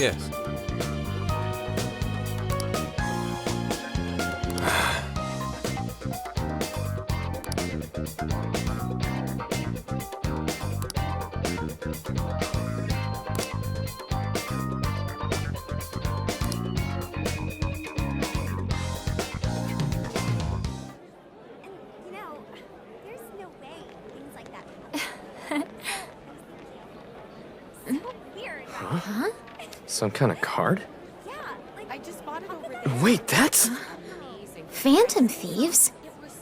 Yes. Some kind of card? Yeah, like I just bought it over there. Wait, that's... Phantom thieves?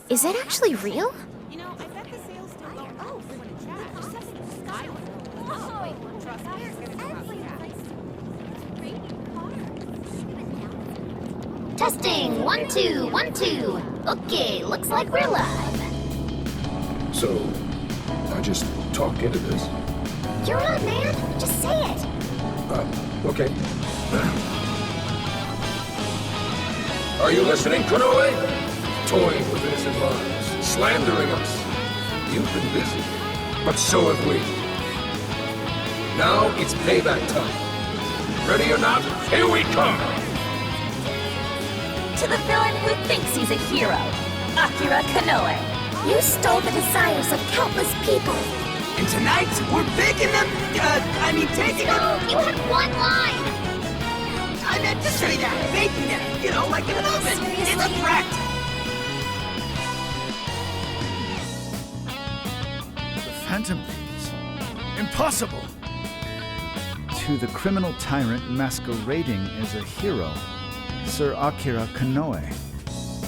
Is that actually real? You know, I bet the sales still going on. Oh, when it I don't trust me, it's gonna come out. Testing, 1, 2, 1, 2. Okay, looks like we're live. So, I just talked into this. You're on, man. Just say it. Okay. Are you listening, Konoe? Toying with innocent lives, slandering us. You've been busy, but so have we. Now it's payback time. Ready or not, here we come! To the villain who thinks he's a hero, Akira Konoe. You stole the desires of countless people. And tonight, we're baking them, taking them... You had one line! I meant to say that, baking them, you know, like in an oven. Seriously? It's a threat. The Phantom Thieves? Impossible! To the criminal tyrant masquerading as a hero, Sir Akira Konoe.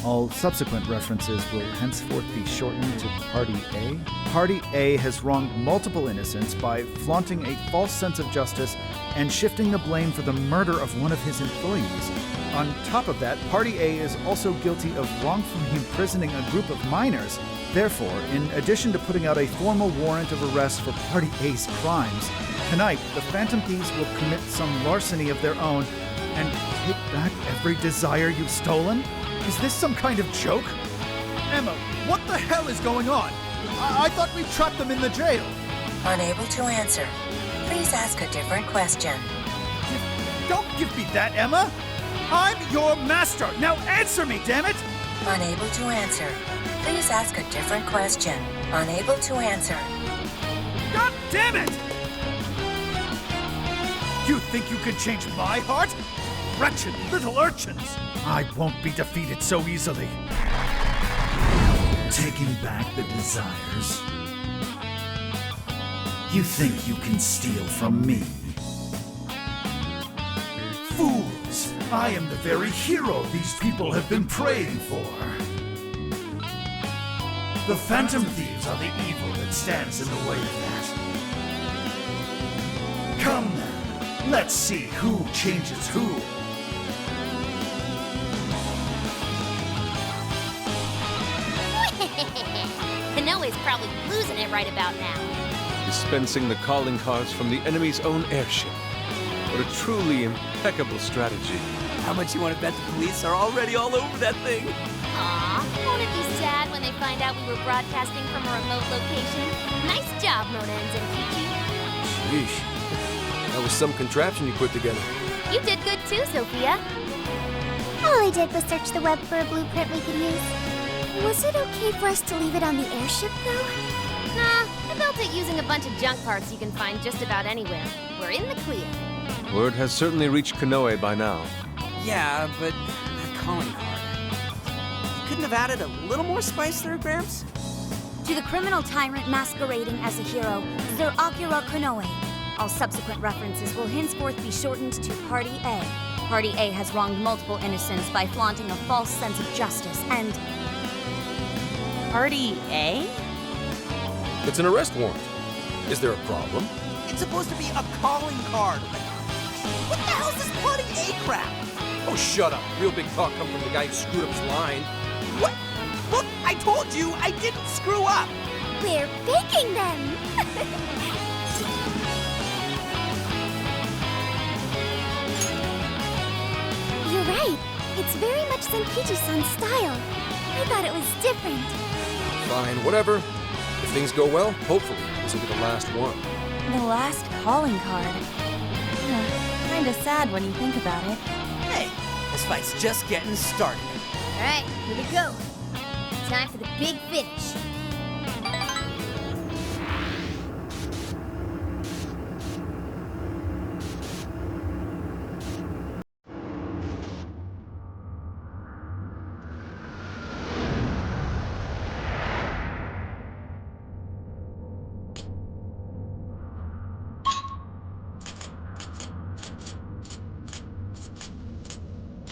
All subsequent references will henceforth be shortened to Party A. Party A has wronged multiple innocents by flaunting a false sense of justice and shifting the blame for the murder of one of his employees. On top of that, Party A is also guilty of wrongfully imprisoning a group of minors. Therefore, in addition to putting out a formal warrant of arrest for Party A's crimes, tonight the Phantom Thieves will commit some larceny of their own and take back every desire you've stolen? Is this some kind of joke? Emma, what the hell is going on? I thought we trapped them in the jail. Unable to answer. Please ask a different question. Don't give me that, Emma! I'm your master! Now answer me, damn it! Unable to answer. Please ask a different question. Unable to answer. God damn it! You think you can change my heart? Wretched little urchins! I won't be defeated so easily. Taking back the desires. You think you can steal from me? Fools! I am the very hero these people have been praying for. The Phantom Thieves are the evil that stands in the way of that. Come then, let's see who changes who. Konoe's probably losing it right about now. Dispensing the calling cards from the enemy's own airship. What a truly impeccable strategy. How much you want to bet the police are already all over that thing? Aw, won't it be sad when they find out we were broadcasting from a remote location? Nice job, Monens and Kichi. Sheesh. That was some contraption you put together. You did good too, Sophia. All I did was search the web for a blueprint we could use. Was it okay for us to leave it on the airship, though? Nah, I built it using a bunch of junk parts you can find just about anywhere. We're in the clear. Word has certainly reached Konoe by now. Yeah, but that calling card. You couldn't have added a little more spice there, Gramps? To the criminal tyrant masquerading as a hero, Sir Akira Konoe. All subsequent references will henceforth be shortened to Party A. Party A has wronged multiple innocents by flaunting a false sense of justice and... Party A? It's an arrest warrant. Is there a problem? It's supposed to be a calling card. What the hell is this Party A crap? Oh, shut up. Real big talk coming from the guy who screwed up his line. What? Look, I told you I didn't screw up. We're baking them! You're right. It's very much Senkichi-san's style. I thought it was different. Fine, whatever. If things go well, hopefully this will be the last one. The last calling card. I kinda sad when you think about it. Hey, this fight's just getting started. Alright, here we go. Time for the big finish.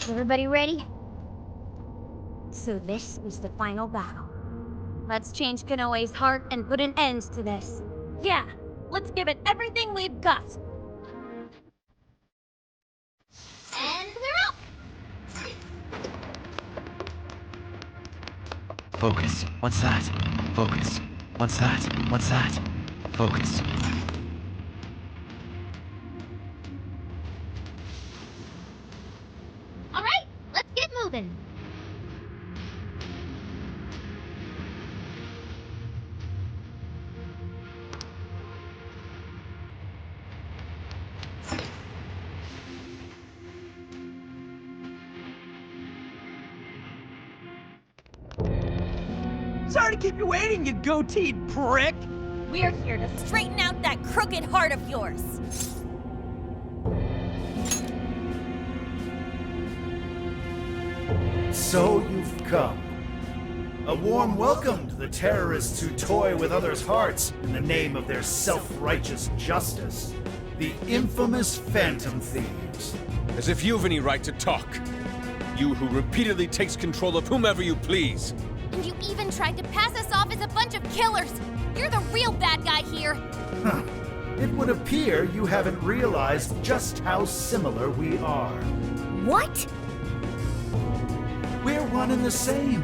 Everybody ready? So this is the final battle. Let's change Kanoe's heart and put an end to this. Yeah, let's give it everything we've got. And we're up! Focus. What's that? Focus. What's that? What's that? Focus. Alright, let's get moving. Sorry to keep you waiting, you goateed prick! We're here to straighten out that crooked heart of yours. So you've come. A warm welcome to the terrorists who toy with others' hearts in the name of their self-righteous justice. The infamous Phantom Thieves. As if you've any right to talk. You who repeatedly takes control of whomever you please. And you even tried to pass us off as a bunch of killers. You're the real bad guy here. Huh. It would appear you haven't realized just how similar we are. What? We're one and the same.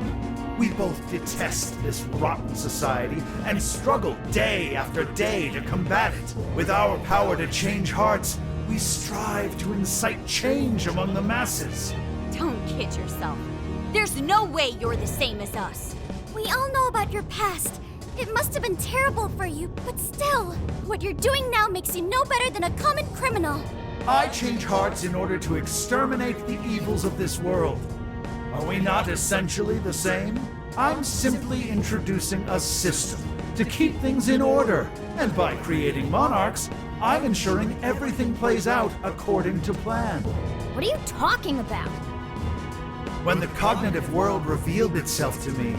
We both detest this rotten society and struggle day after day to combat it. With our power to change hearts, we strive to incite change among the masses. Don't kid yourself. There's no way you're the same as us. We all know about your past. It must have been terrible for you, but still, what you're doing now makes you no better than a common criminal. I change hearts in order to exterminate the evils of this world. Are we not essentially the same? I'm simply introducing a system to keep things in order, and by creating monarchs, I'm ensuring everything plays out according to plan. What are you talking about? When the cognitive world revealed itself to me,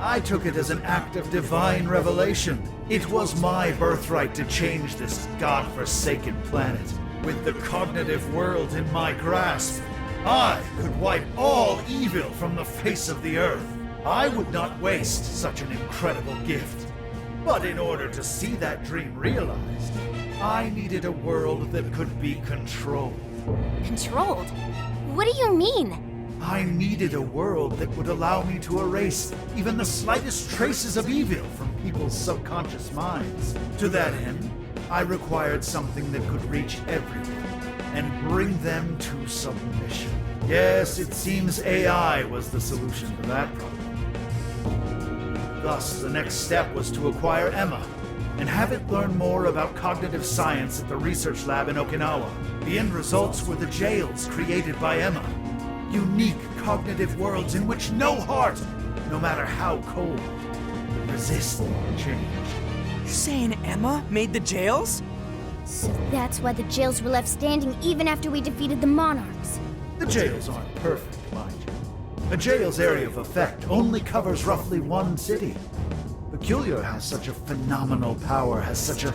I took it as an act of divine revelation. It was my birthright to change this godforsaken planet. With the cognitive world in my grasp, I could wipe all evil from the face of the earth. I would not waste such an incredible gift. But in order to see that dream realized, I needed a world that could be controlled. Controlled? What do you mean? I needed a world that would allow me to erase even the slightest traces of evil from people's subconscious minds. To that end, I required something that could reach everyone and bring them to submission. Yes, it seems AI was the solution to that problem. Thus, the next step was to acquire Emma and have it learn more about cognitive science at the research lab in Okinawa. The end results were the jails created by Emma. Unique cognitive worlds in which no heart, no matter how cold, could resist change. You're saying Emma made the jails? So that's why the jails were left standing even after we defeated the monarchs. The jails aren't perfect, mind you. A jail's area of effect only covers roughly one city. Peculiar how such a phenomenal power has such a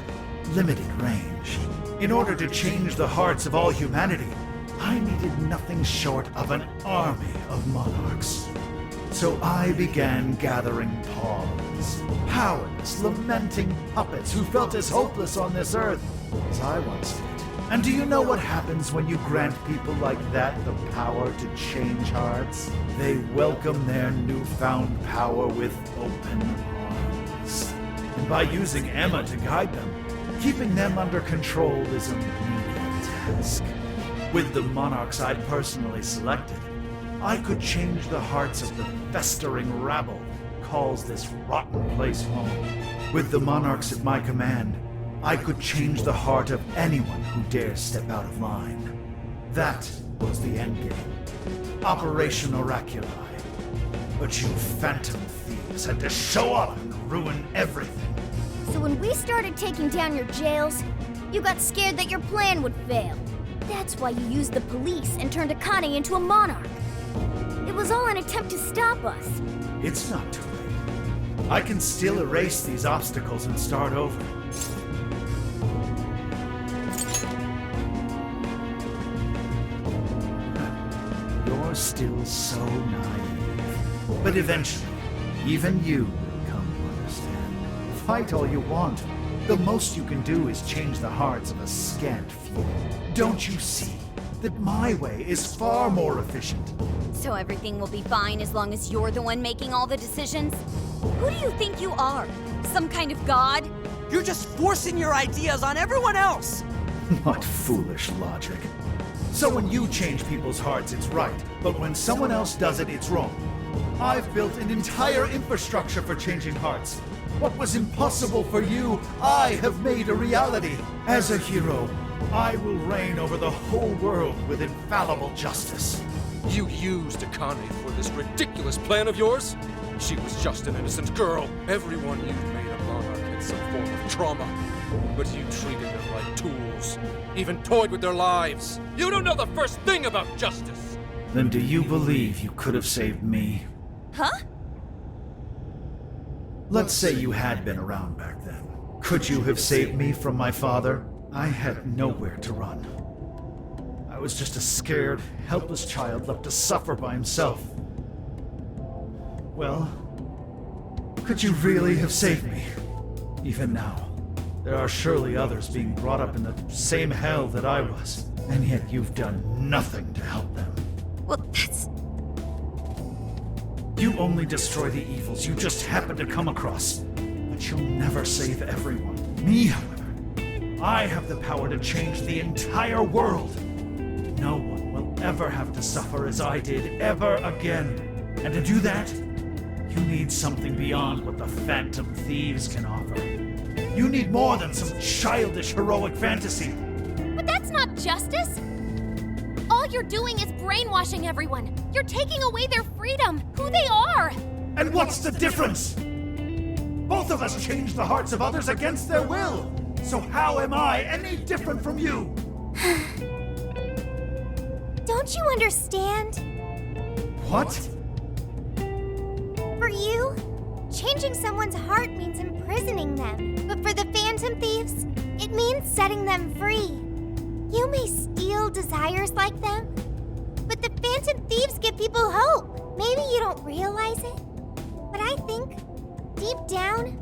limited range. In order to change the hearts of all humanity, I needed nothing short of an army of monarchs. So I began gathering pawns, powerless, lamenting puppets who felt as hopeless on this earth as I once did. And do you know what happens when you grant people like that the power to change hearts? They welcome their newfound power with open arms. And by using Emma to guide them, keeping them under control is a menial task. With the monarchs I'd personally selected, I could change the hearts of the festering rabble that calls this rotten place home. With the monarchs at my command, I could change the heart of anyone who dares step out of line. That was the endgame. Operation Oraculi. But you phantom thieves had to show up and ruin everything. So when we started taking down your jails, you got scared that your plan would fail. That's why you used the police and turned Akane into a monarch. It was all an attempt to stop us. It's not too late. I can still erase these obstacles and start over. You're still so naive. But eventually, even you will come to understand. Fight all you want. The most you can do is change the hearts of a scant few. Don't you see that my way is far more efficient? So everything will be fine as long as you're the one making all the decisions? Who do you think you are? Some kind of god? You're just forcing your ideas on everyone else! What foolish logic. So when you change people's hearts, it's right. But when someone else does it, it's wrong. I've built an entire infrastructure for changing hearts. What was impossible for you, I have made a reality. As a hero, I will reign over the whole world with infallible justice. You used Akane for this ridiculous plan of yours? She was just an innocent girl. Everyone you've made a monarch had some form of trauma. But you treated them like tools. Even toyed with their lives. You don't know the first thing about justice! Then do you believe you could have saved me? Huh? Let's say you had been around back then. Could you have saved me from my father? I had nowhere to run. I was just a scared, helpless child left to suffer by himself. Well, could you really have saved me? Even now, there are surely others being brought up in the same hell that I was, and yet you've done nothing to help them. Well, that's... You only destroy the evils you just happen to come across, but you'll never save everyone. Me, however, I have the power to change the entire world. No one will ever have to suffer as I did ever again. And to do that, you need something beyond what the Phantom Thieves can offer. You need more than some childish heroic fantasy. But that's not justice! All you're doing is brainwashing everyone. You're taking away their freedom, who they are! And what's the difference? Both of us change the hearts of others against their will. So how am I any different from you? Don't you understand? What? For you, changing someone's heart means imprisoning them. But for the Phantom Thieves, it means setting them free. You may steal desires like them, but the Phantom Thieves give people hope. Maybe you don't realize it, but I think, deep down,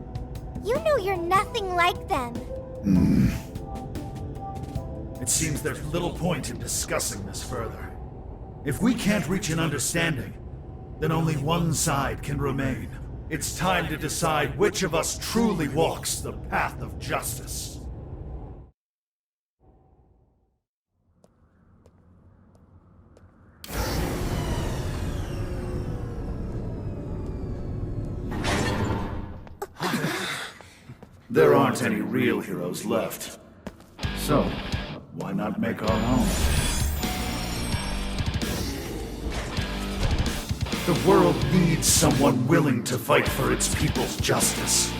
you know you're nothing like them. It seems there's little point in discussing this further. If we can't reach an understanding, then only one side can remain. It's time to decide which of us truly walks the path of justice. There aren't any real heroes left. So, why not make our own? The world needs someone willing to fight for its people's justice.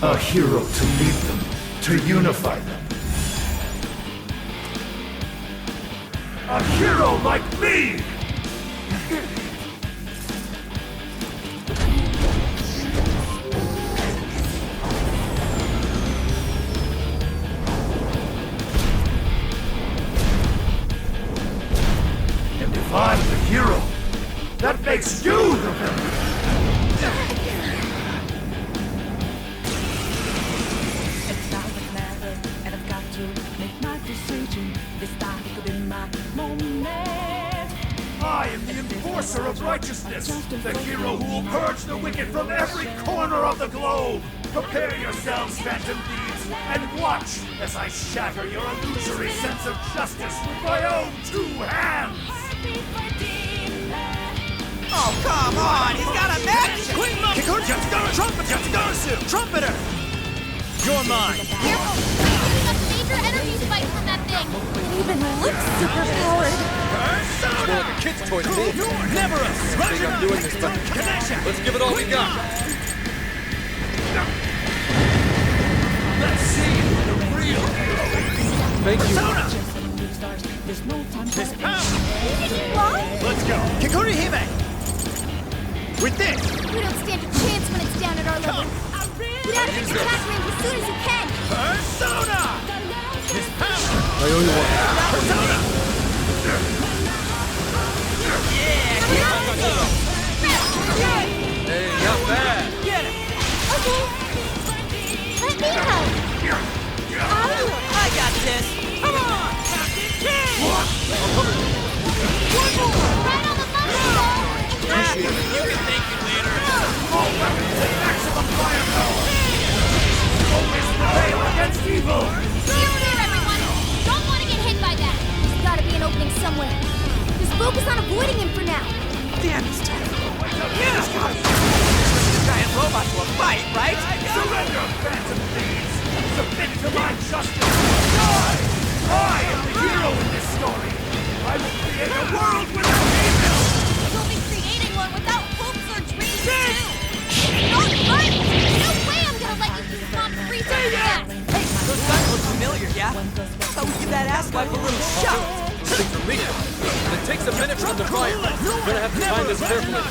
A hero to lead them, to unify them. A hero like me! If I'm the hero, that makes you the villain! It's not a matter, and I've got to make my decision. This time could be my moment. I am the enforcer of righteousness, the hero who will purge the wicked from every corner of the globe! Prepare yourselves, Phantom Thieves, and watch as I shatter your illusory sense of justice with my own 2 hands! Oh, come on! He's got a magic! Trumpeter! You're mine! Careful! You're putting up major energy spikes from that thing! even look superpowered. It's more like a kid's toy to me. Never us! I think I'm doing this, but let's give it all we got. Let's see the real hero. Thank you. His power. What? Let's go. Kikuri Hime. With this. We don't stand a chance when it's down at our level. Get out of its attack range as soon as you can. Persona. His power. I owe you one. Persona. Hey, not bad. Okay. Let me help. I got this. Come on. Right on the money, You can thank you later. All weapons at maximum firepower. Focus prevail against evil. Steer clear, everyone. Don't want to get hit by that. There's got to be an opening somewhere. Just focus on avoiding him for now. Damn, it's tough. Yeah! The giant robot to a fight, right? Surrender, phantom thieves. Submit to my justice. Die! I am the hero in this story. I will create a world without evil. You'll be creating one without hopes or dreams, too. Don't fight! No way I'm gonna let you keep on free so fast. Hey, those guns look familiar, yeah? Thought we'd give that asswipe a little shot. Things are leaking. And it takes a minute from the fire. We're gonna have to time this carefully.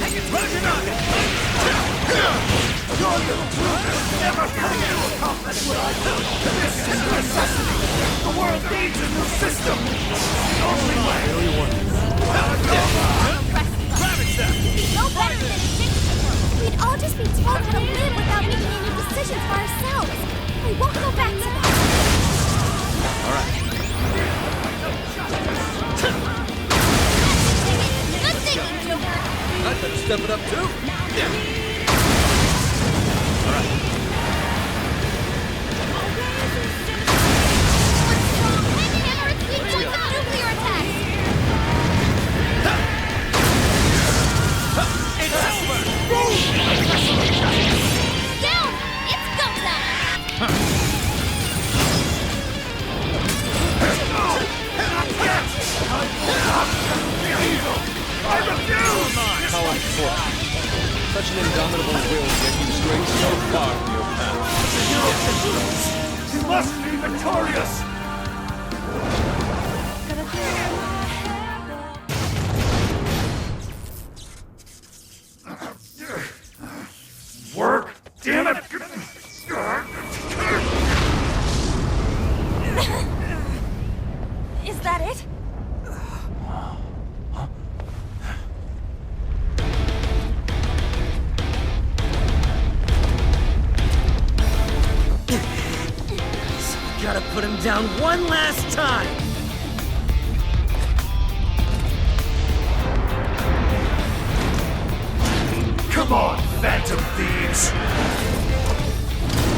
Your little brother never can accomplish what I do. This is a necessity. The world needs a new system. The only way. No better than it. We'd all just be told how to live without making any decisions for ourselves. We won't go back to that. All right. Good thinking, Joker. I'd better step it up, too. All right. Hammer its weak points of nuclear attacks. It's over. Down! It's go time! I refuse! Power force. Such an indomitable will get you straight so far from your path. He must be victorious! Work? Damn it! Is that it? Gotta put him down one last time! Come on, phantom thieves!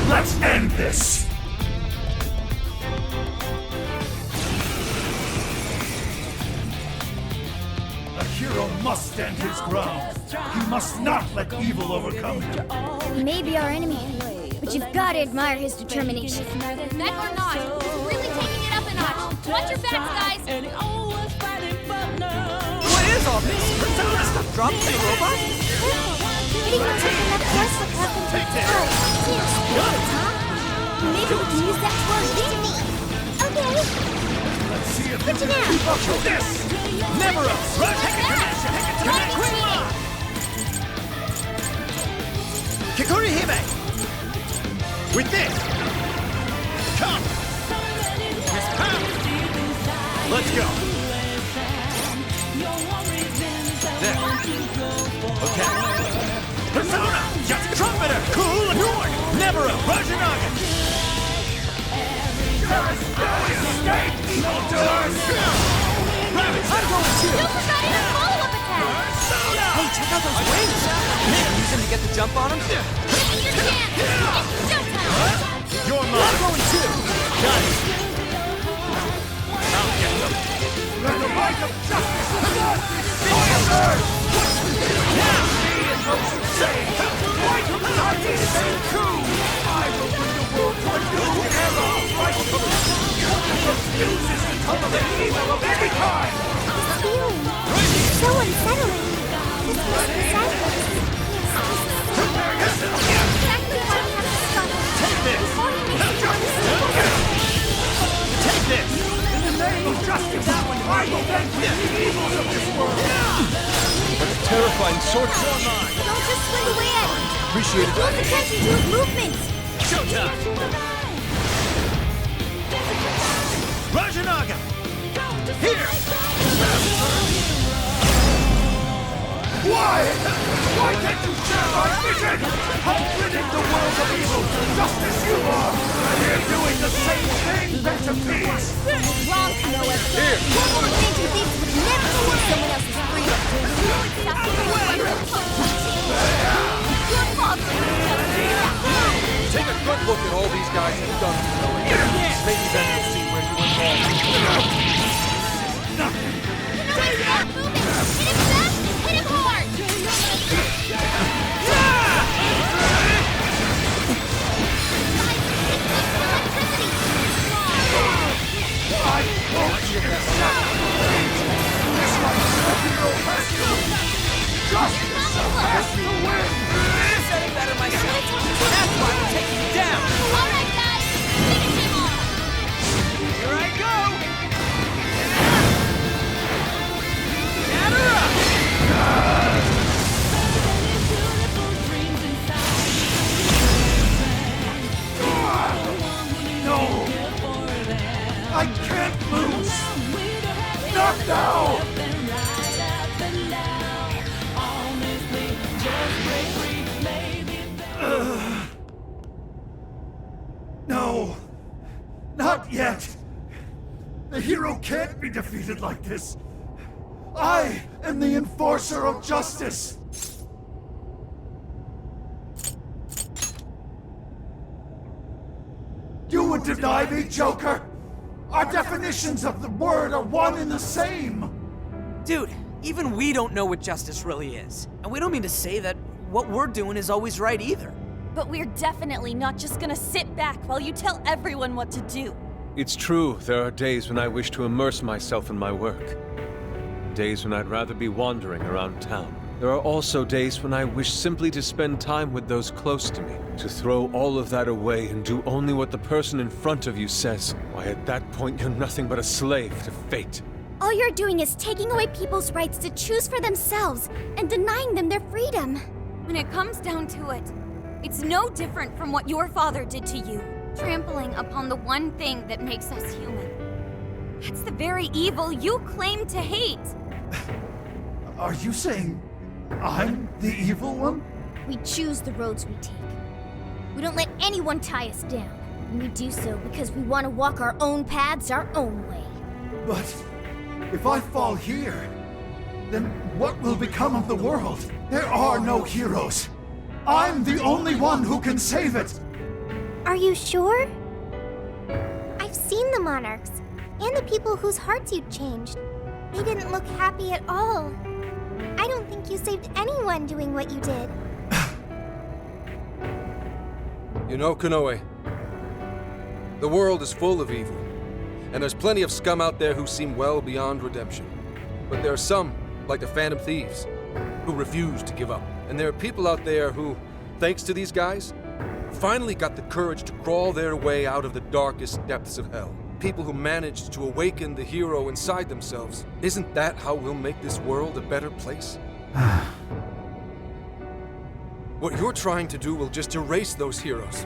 Let's end this! A hero must stand his ground. He must not let evil overcome him. He may be our enemy, but you've got to admire his determination. Mech or not, he's really taking it up a notch. Watch your backs, guys. What is all this? Persona stuff dropped in the robot? Hitting one took enough force to cut them to Seems good, huh? Maybe we can use that to our advantage. Okay. Let's see if Good to know. keep up with this! Never us! Kikuri Hime! With this! Come! His power! Let's go! There. Okay. Persona! Just Trumpeter! Cool and York! Never a Rajanaga! Escape, evildoers! I'm going to! You forgot in a follow-up attack! Persona! Hey, check out those wings! Maybe use them to get the jump on him? This is your chance! It's showtime! You're mine! I'm going too! Got it! I'll get them! Let the light of justice destroy us! Now! Me and those who say, fight from the darkness and coup! I will bring the world to a new era of righteousness! Refuses to tolerate evil! so unsettling. This must be sadness. Yes, exactly why we have to struggle. Take this! Before he makes it on Take this! In the name of justice, I will vanquish the evils of this world! But a terrifying sword drawn line. Don't just swing away at him. Appreciate it. Close attention to his movements. Showtime! Rajanaga! Here! Why? Why can't you share my vision? How ridding the world of evil, just as you are! And you're doing the same thing, Phantom Thieves! Wrong, Noah. Here. Phantom Thieves would never take someone else's freedom. You exactly what we're supposed to do. Your father would tell you that. Take a good look at all these guys have done to Noah. Maybe then you'll see where you were wrong. Hit him fast, hit him hard! I won't give this up! This one hero has to! Justice has to win! I said it better myself. That's why I'm taking you down. All right, guys, finish him off! Here I go. Gather up. No! I can't lose! Not now! No! Not yet! The hero can't be defeated like this! I am the enforcer of justice! You would deny me, Joker? Our definitions of the word are one and the same! Dude, even we don't know what justice really is. And we don't mean to say that what we're doing is always right either. But we're definitely not just gonna sit back while you tell everyone what to do. It's true, there are days when I wish to immerse myself in my work. Days when I'd rather be wandering around town. There are also days when I wish simply to spend time with those close to me, to throw all of that away and do only what the person in front of you says. Why, at that point, you're nothing but a slave to fate. All you're doing is taking away people's rights to choose for themselves and denying them their freedom. When it comes down to it, it's no different from what your father did to you, trampling upon the one thing that makes us human. That's the very evil you claim to hate. Are you saying I'm the evil one? We choose the roads we take. We don't let anyone tie us down. And we do so because we want to walk our own paths our own way. But if I fall here, then what will become of the world? There are no heroes. I'm the only one who can save it. Are you sure? I've seen the monarchs, and the people whose hearts you changed. They didn't look happy at all. I don't think you saved anyone doing what you did. You know, Konoe, the world is full of evil, and there's plenty of scum out there who seem well beyond redemption. But there are some, like the Phantom Thieves, who refuse to give up. And there are people out there who, thanks to these guys, finally got the courage to crawl their way out of the darkest depths of hell. People who managed to awaken the hero inside themselves. Isn't that how we'll make this world a better place? What you're trying to do will just erase those heroes.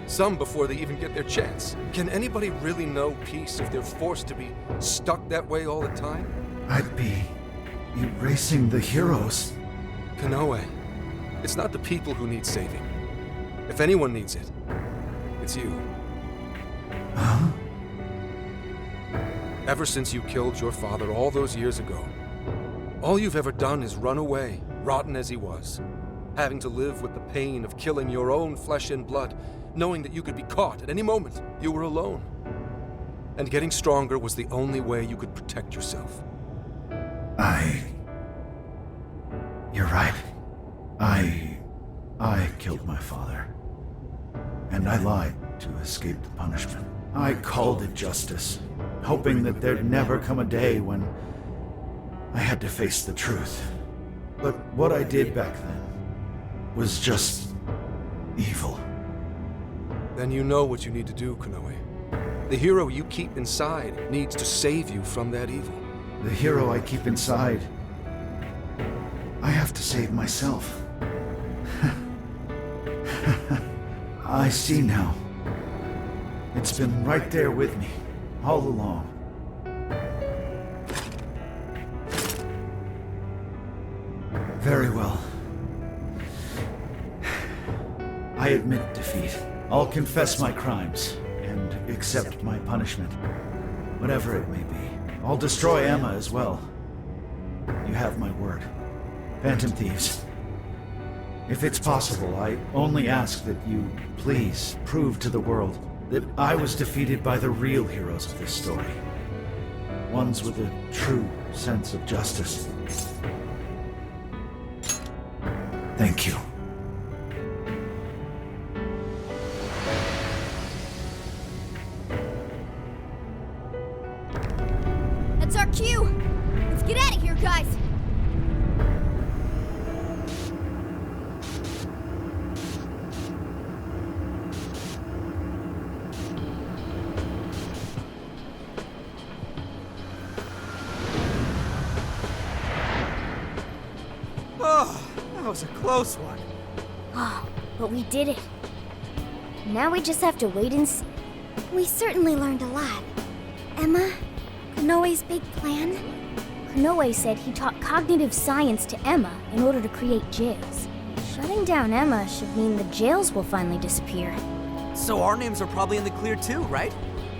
Some before they even get their chance. Can anybody really know peace if they're forced to be stuck that way all the time? I'd be erasing the heroes. Konoe, it's not the people who need saving. If anyone needs it, it's you. Huh? Ever since you killed your father all those years ago, all you've ever done is run away, rotten as he was, having to live with the pain of killing your own flesh and blood, knowing that you could be caught at any moment. You were alone. And getting stronger was the only way you could protect yourself. You're right. I killed my father. And I lied to escape the punishment. I called it justice, hoping that there'd never come a day when I had to face the truth. But what I did back then was just evil. Then you know what you need to do, Konoe. The hero you keep inside needs to save you from that evil. The hero I keep inside, I have to save myself. I see now. It's been right there with me, all along. Very well. I admit defeat. I'll confess my crimes and accept my punishment, whatever it may be. I'll destroy Emma as well. You have my word. Phantom Thieves. If it's possible, I only ask that you please prove to the world that I was defeated by the real heroes of this story. Ones with a true sense of justice. Thank you. That's our cue! Let's get out of here, guys! Oh, that was a close one. Oh, but we did it. Now we just have to wait and see. We certainly learned a lot. Emma, Konoe's big plan? Konoe said he taught cognitive science to Emma in order to create jails. Shutting down Emma should mean the jails will finally disappear. So our names are probably in the clear too, right?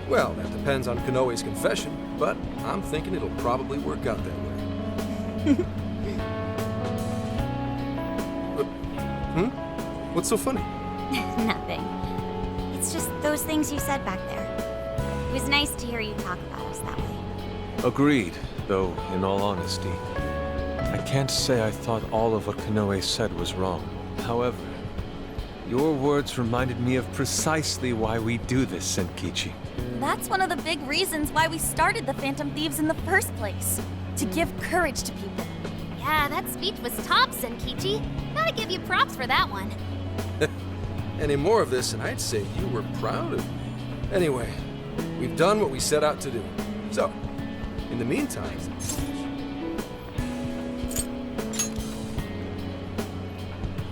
Well, that depends on Konoe's confession, but I'm thinking it'll probably work out that way. What's so funny? Nothing. It's just those things you said back there. It was nice to hear you talk about us that way. Agreed, though, in all honesty, I can't say I thought all of what Konoe said was wrong. However, your words reminded me of precisely why we do this, Senkichi. That's one of the big reasons why we started the Phantom Thieves in the first place. To give courage to people. Yeah, that speech was top, Senkichi. Gotta give you props for that one. Any more of this, and I'd say you were proud of me. Anyway, we've done what we set out to do. So, in the meantime...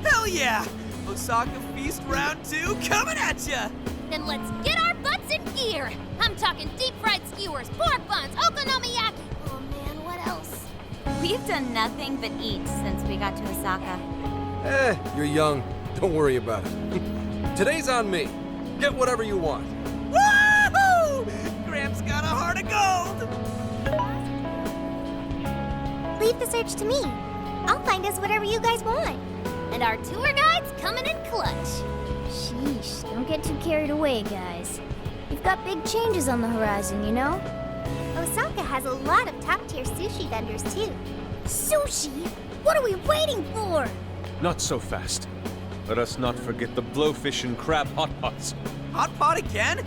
Hell yeah! Osaka Feast Round 2 coming at ya! Then let's get our butts in gear. I'm talking deep-fried skewers, pork buns, okonomiyaki. Oh man, what else? We've done nothing but eat since we got to Osaka. You're young. Don't worry about it. Today's on me. Get whatever you want. Woohoo! Gramps got a heart of gold! Leave the search to me. I'll find us whatever you guys want. And our tour guide's coming in clutch. Sheesh, don't get too carried away, guys. We've got big changes on the horizon, you know? Osaka has a lot of top-tier sushi vendors, too. Sushi? What are we waiting for? Not so fast. Let us not forget the blowfish and crab hot pots. Hot pot again?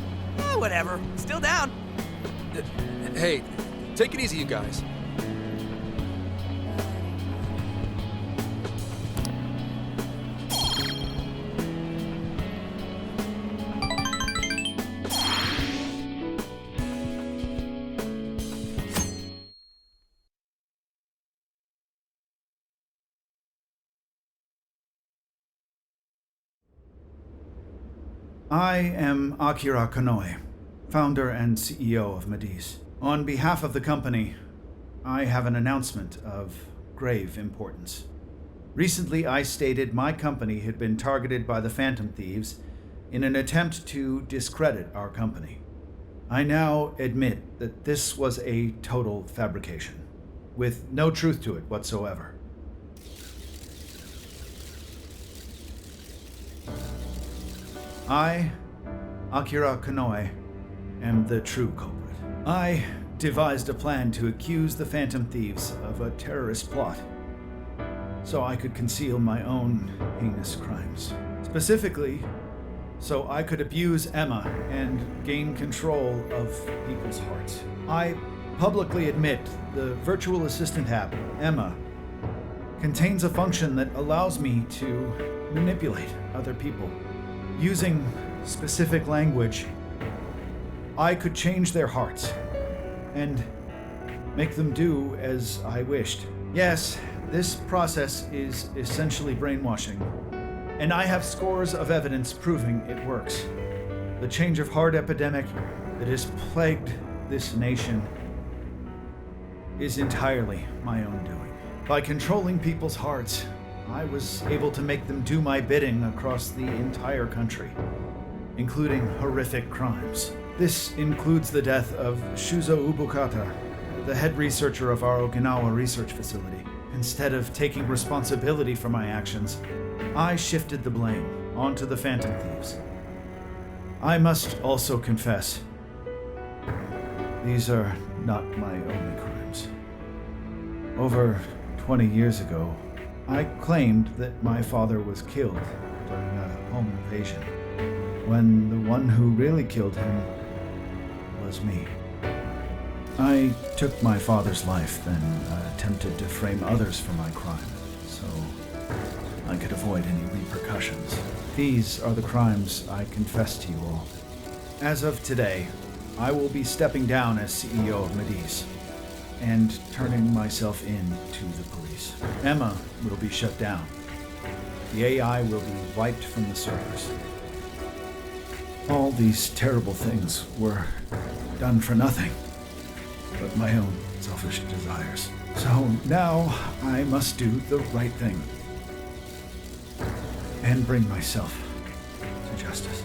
Whatever. Still down. Hey, take it easy, you guys. I am Akira Konoe, founder and CEO of Mediz. On behalf of the company, I have an announcement of grave importance. Recently, I stated my company had been targeted by the Phantom Thieves in an attempt to discredit our company. I now admit that this was a total fabrication, with no truth to it whatsoever. I, Akira Konoe, am the true culprit. I devised a plan to accuse the Phantom Thieves of a terrorist plot, so I could conceal my own heinous crimes. Specifically, so I could abuse Emma and gain control of people's hearts. I publicly admit the virtual assistant app, Emma, contains a function that allows me to manipulate other people. Using specific language, I could change their hearts and make them do as I wished. Yes, this process is essentially brainwashing, and I have scores of evidence proving it works. The change of heart epidemic that has plagued this nation is entirely my own doing. By controlling people's hearts, I was able to make them do my bidding across the entire country, including horrific crimes. This includes the death of Shuzo Ubukata, the head researcher of our Okinawa research facility. Instead of taking responsibility for my actions, I shifted the blame onto the Phantom Thieves. I must also confess, these are not my only crimes. Over 20 years ago, I claimed that my father was killed during a home invasion, when the one who really killed him was me. I took my father's life, then attempted to frame others for my crime, so I could avoid any repercussions. These are the crimes I confess to you all. As of today, I will be stepping down as CEO of Mediz and turning myself in to the police. Emma will be shut down. The AI will be wiped from the servers. All these terrible things were done for nothing but my own selfish desires. So now I must do the right thing and bring myself to justice.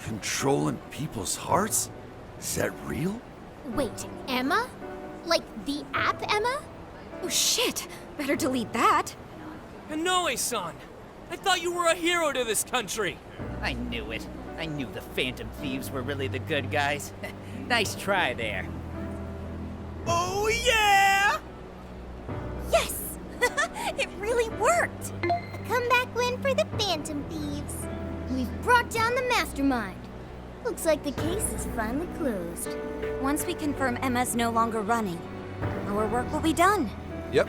Controlling people's hearts? Is that real? Wait, Emma? Like the app Emma? Oh shit! Better delete that. Kanoe-san! I thought you were a hero to this country! I knew it. I knew the Phantom Thieves were really the good guys. Nice try there. Oh yeah! Yes! It really worked! A comeback win for the Phantom Thieves. We've brought down the mastermind. Looks like the case is finally closed. Once we confirm Emma's no longer running, our work will be done. Yep.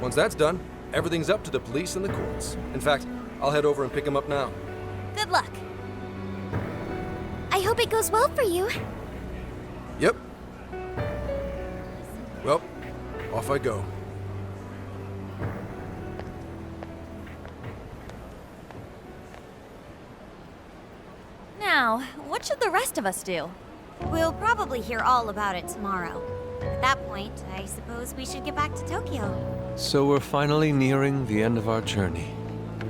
Once that's done, everything's up to the police and the courts. In fact, I'll head over and pick him up now. Good luck. I hope it goes well for you. Yep. Well, off I go. Now, what should the rest of us do? We'll probably hear all about it tomorrow. At that point, I suppose we should get back to Tokyo. So we're finally nearing the end of our journey.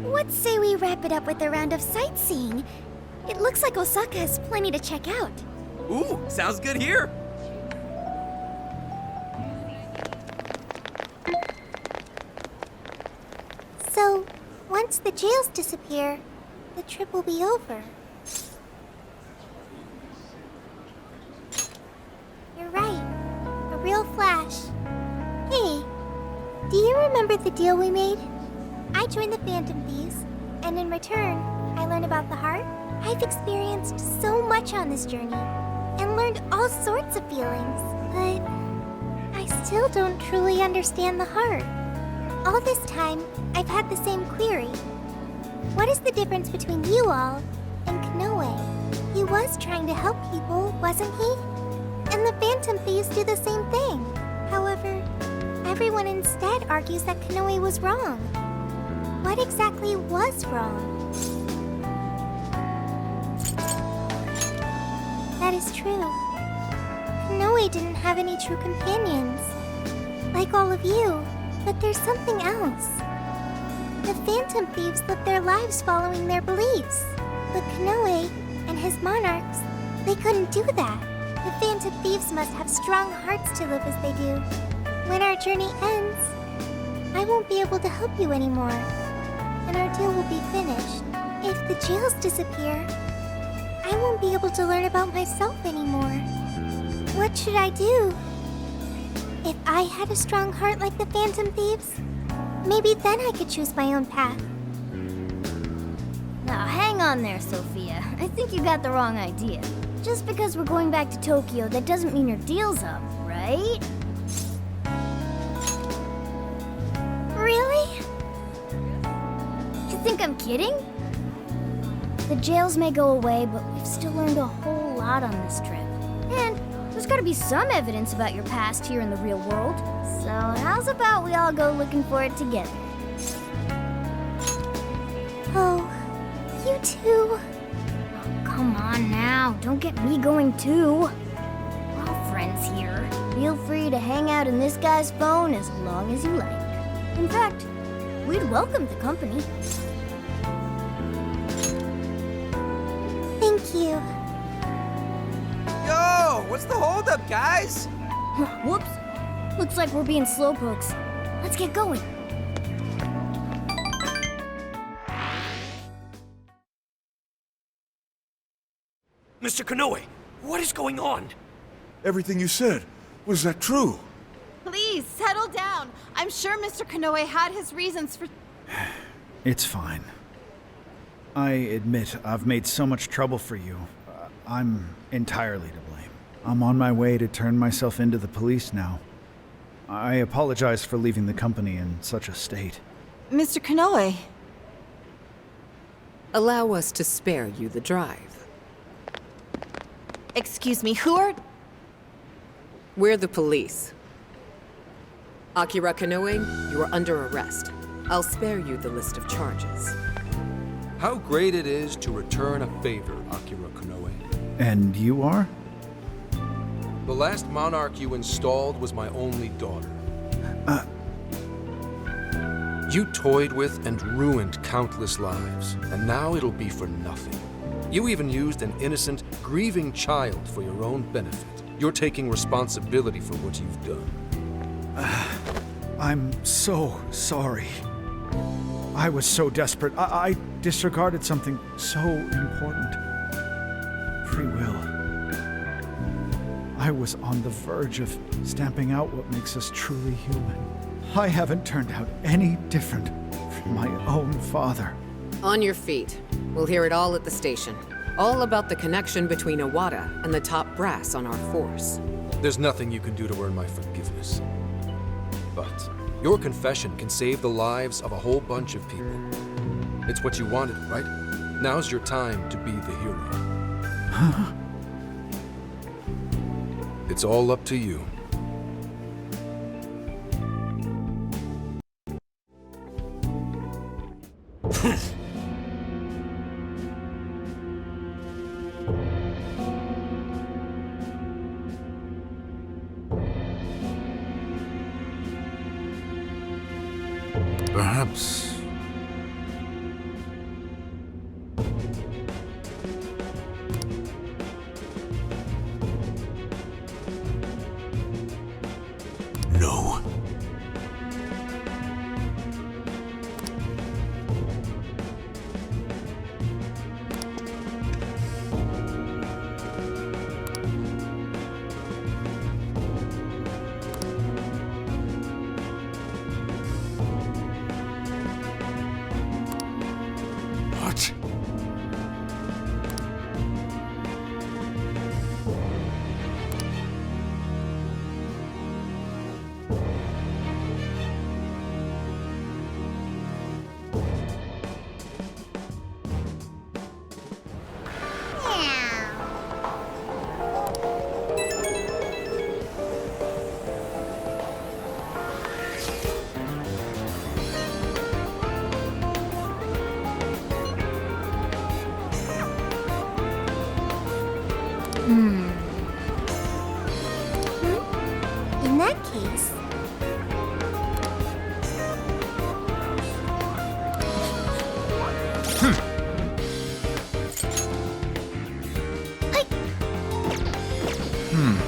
What say we wrap it up with a round of sightseeing? It looks like Osaka has plenty to check out. Ooh, sounds good here! So, once the jails disappear, the trip will be over. You're right. A real flash. Hey, do you remember the deal we made? I joined the Phantom Thieves, and in return, I learned about the heart. I've experienced so much on this journey, and learned all sorts of feelings, but I still don't truly understand the heart. All this time, I've had the same query. What is the difference between you all and Kanoe? He was trying to help people, wasn't he? And the Phantom Thieves do the same thing. However, everyone instead argues that Kanoe was wrong. What exactly was wrong? That is true. Kanoe didn't have any true companions. Like all of you, but there's something else. The Phantom Thieves lived their lives following their beliefs. But Kanoe and his monarchs, they couldn't do that. The Phantom Thieves must have strong hearts to live as they do. When our journey ends, I won't be able to help you anymore, and our deal will be finished. If the jails disappear, I won't be able to learn about myself anymore. What should I do? If I had a strong heart like the Phantom Thieves, maybe then I could choose my own path. Now, hang on there, Sophia. I think you got the wrong idea. Just because we're going back to Tokyo, that doesn't mean your deal's up, right? Really? You think I'm kidding? The jails may go away, but we've still learned a whole lot on this trip. And there's gotta be some evidence about your past here in the real world. So how's about we all go looking for it together? Oh, you too. Come on now, don't get me going too. We're all friends here. Feel free to hang out in this guy's phone as long as you like. In fact, we'd welcome the company. Thank you. Yo, what's the holdup, guys? Whoops. Looks like we're being slowpokes. Let's get going. Mr. Kanoe, what is going on? Everything you said, was that true? Please, settle down. I'm sure Mr. Kanoe had his reasons for... It's fine. I admit I've made so much trouble for you. I'm entirely to blame. I'm on my way to turn myself into the police now. I apologize for leaving the company in such a state. Mr. Kanoe. Allow us to spare you the drive. Excuse me, who are... We're the police. Akira Kanoe, you are under arrest. I'll spare you the list of charges. How great it is to return a favor, Akira Kanoe. And you are? The last monarch you installed was my only daughter. You toyed with and ruined countless lives, and now it'll be for nothing. You even used an innocent, grieving child for your own benefit. You're taking responsibility for what you've done. I'm so sorry. I was so desperate. I disregarded something so important. Free will. I was on the verge of stamping out what makes us truly human. I haven't turned out any different from my own father. On your feet. We'll hear it all at the station. All about the connection between Iwata and the top brass on our force. There's nothing you can do to earn my forgiveness. But your confession can save the lives of a whole bunch of people. It's what you wanted, right? Now's your time to be the hero. Huh? It's all up to you. Perhaps. No. What? In that case... Hmm.